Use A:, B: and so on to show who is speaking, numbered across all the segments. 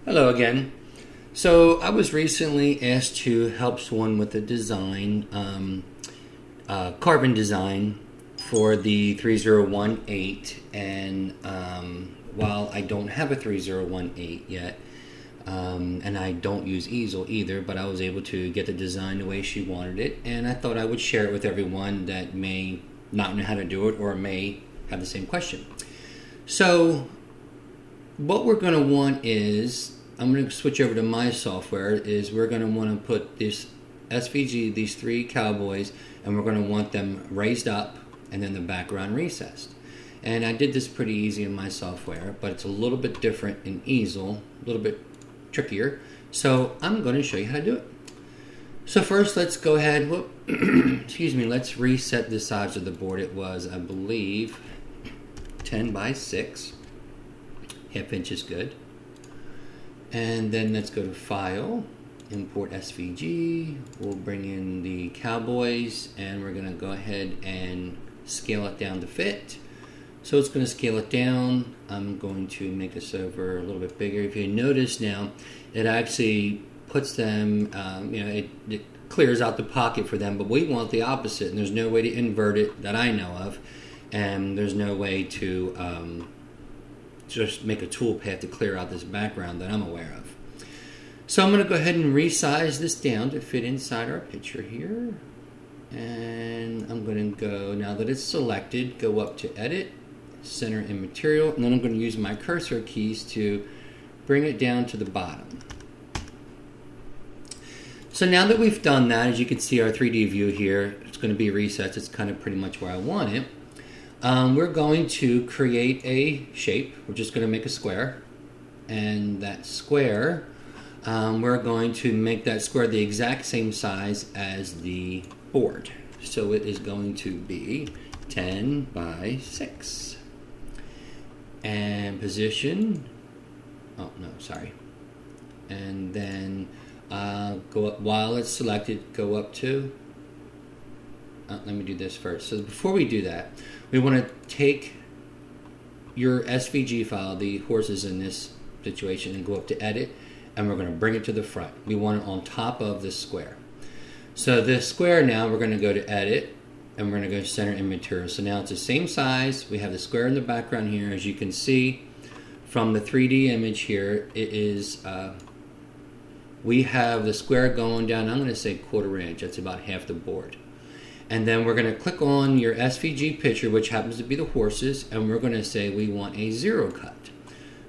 A: Hello again. So I was recently asked to help someone with a design, carbon design for the 3018, and while I don't have a 3018 yet, and I don't use Easel either, but I was able to get the design the way she wanted it, and I thought I would share it with everyone that may not know how to do it or may have the same question. So what we're going to want is, I'm going to switch over to my software, is we're going to want to put this SVG, these three cowboys, and we're going to want them raised up and then the background recessed. And I did this pretty easy in my software, but it's a little bit different in Easel, a little bit trickier. So I'm going to show you how to do it. So first, let's go ahead, excuse me, let's reset the size of the board. It was, I believe, 10 by 6. Half inch is good. And then let's go to File, Import SVG. We'll bring in the cowboys, and we're going to go ahead and scale it down to fit. So it's going to scale it down. I'm going to make this over a little bit bigger. If you notice now, it actually puts them, it clears out the pocket for them, but we want the opposite, and there's no way to invert it that I know of, and there's no way to just make a toolpath to clear out this background that I'm aware of. So I'm going to go ahead and resize this down to fit inside our picture here. And I'm going to go, now that it's selected, go up to Edit, Center in Material, and then I'm going to use my cursor keys to bring it down to the bottom. So now that we've done that, as you can see our 3D view here, it's going to be reset. It's kind of pretty much where I want it. We're going to create a shape. We're just going to make a square, and that square, we're going to make that square the exact same size as the board. So it is going to be 10 by 6. And position, and then go up, while it's selected, go up to, let me do this first. So before we do that, we want to take your SVG file, the horses in this situation, and go up to Edit, and we're going to bring it to the front. We want it on top of this square. So this square now, we're going to go to Edit, and we're going to go to Center in Material. So now it's the same size. We have the square in the background here. As you can see from the 3D image here, it is, we have the square going down, I'm going to say 1/4 inch. That's about half the board. And then we're going to click on your SVG picture, which happens to be the horses, and we're going to say we want a 0 cut.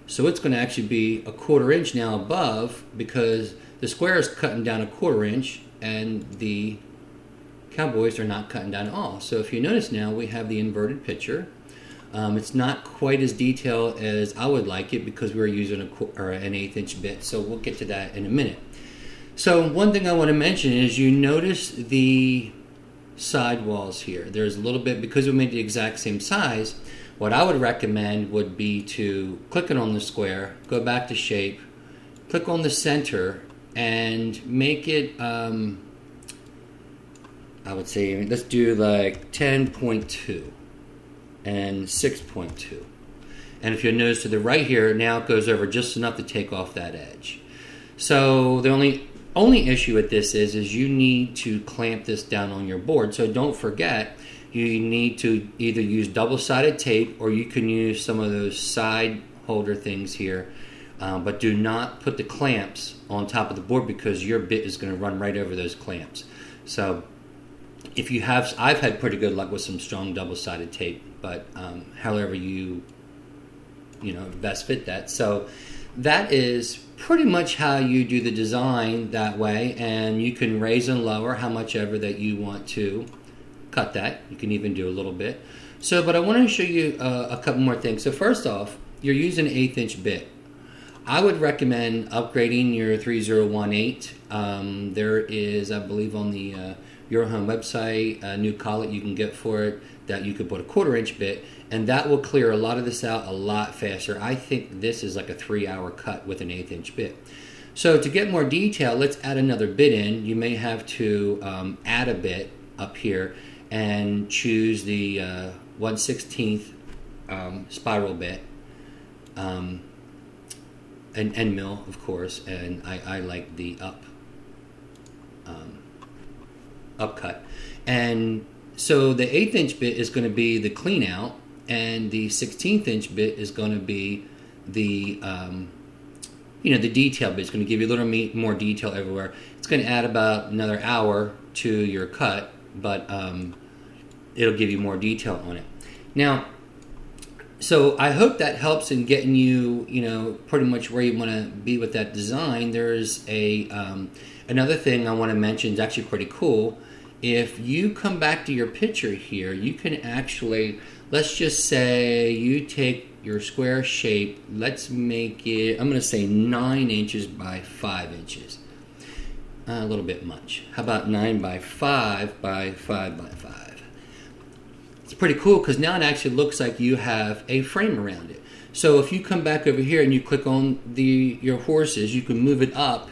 A: So it's going to actually be a 1/4 inch now above, because the square is cutting down a 1/4 inch and the cowboys are not cutting down at all. So if you notice now, we have the inverted picture. It's not quite as detailed as I would like it because we're using an 1/8 inch bit. So we'll get to that in a minute. So one thing I want to mention is you notice the side walls here. There's a little bit, because we made the exact same size, what I would recommend would be to click it on the square, go back to shape, click on the center, and make it, I would say, let's do like 10.2 and 6.2. And if you'll notice to the right here, now it goes over just enough to take off that edge. So the only issue with this is you need to clamp this down on your board. So don't forget, you need to either use double-sided tape, or you can use some of those side holder things here, but do not put the clamps on top of the board, because your bit is going to run right over those clamps. So if you have, I've had pretty good luck with some strong double-sided tape, but however you best fit that. So that is pretty much how you do the design that way, and you can raise and lower how much ever that you want to cut that. You can even do a little bit. So, but I want to show you a couple more things. So first off, you're using an 1/8 inch bit. I would recommend upgrading your 3018. There is, I believe, on the Your Home website, a new collet you can get for it that you could put a 1/4 inch bit, and that will clear a lot of this out a lot faster. I think this is like a 3-hour cut with an 1/8 inch bit. So to get more detail, let's add another bit in. You may have to add a bit up here and choose the 1/16 spiral bit. an end mill, of course, and I like the up cut. And so the 1/8 inch bit is going to be the clean out, and the 16th inch bit is going to be the the detail bit. It's going to give you a little more detail everywhere. It's going to add about another hour to your cut, but it'll give you more detail on it. Now, so I hope that helps in getting you, pretty much where you want to be with that design. There's another thing I want to mention is actually pretty cool. If you come back to your picture here, you can actually, let's just say you take your square shape, let's make it, I'm going to say 9 inches by 5 inches. A little bit much. How about 9 by 5 by 5 by 5? It's pretty cool because now it actually looks like you have a frame around it. So if you come back over here and you click on your horses, you can move it up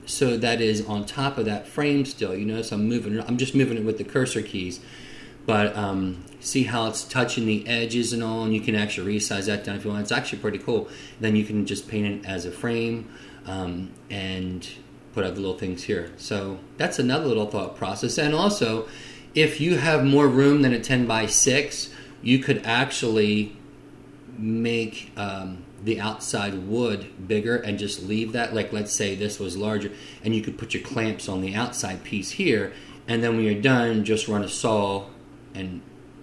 A: so that is on top of that frame still. You notice I'm just moving it with the cursor keys. But see how it's touching the edges and all, and you can actually resize that down if you want. It's actually pretty cool. Then you can just paint it as a frame and put other little things here. So that's another little thought process. And also, if you have more room than a 10 by 6, you could actually make the outside wood bigger and just leave that. Like, let's say this was larger, and you could put your clamps on the outside piece here, and then when you're done, just run a saw and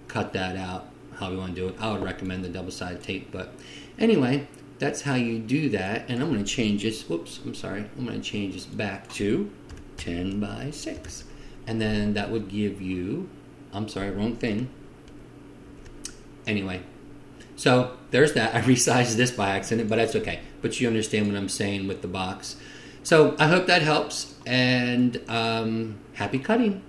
A: cut that out how we want to do it. I would recommend the double-sided tape, but anyway, that's how you do that. And I'm going to change this. Whoops, I'm sorry. I'm going to change this back to 10 by 6. And then that would give you, I'm sorry, wrong thing. Anyway, so there's that. I resized this by accident, but that's okay. But you understand what I'm saying with the box. So I hope that helps, and happy cutting.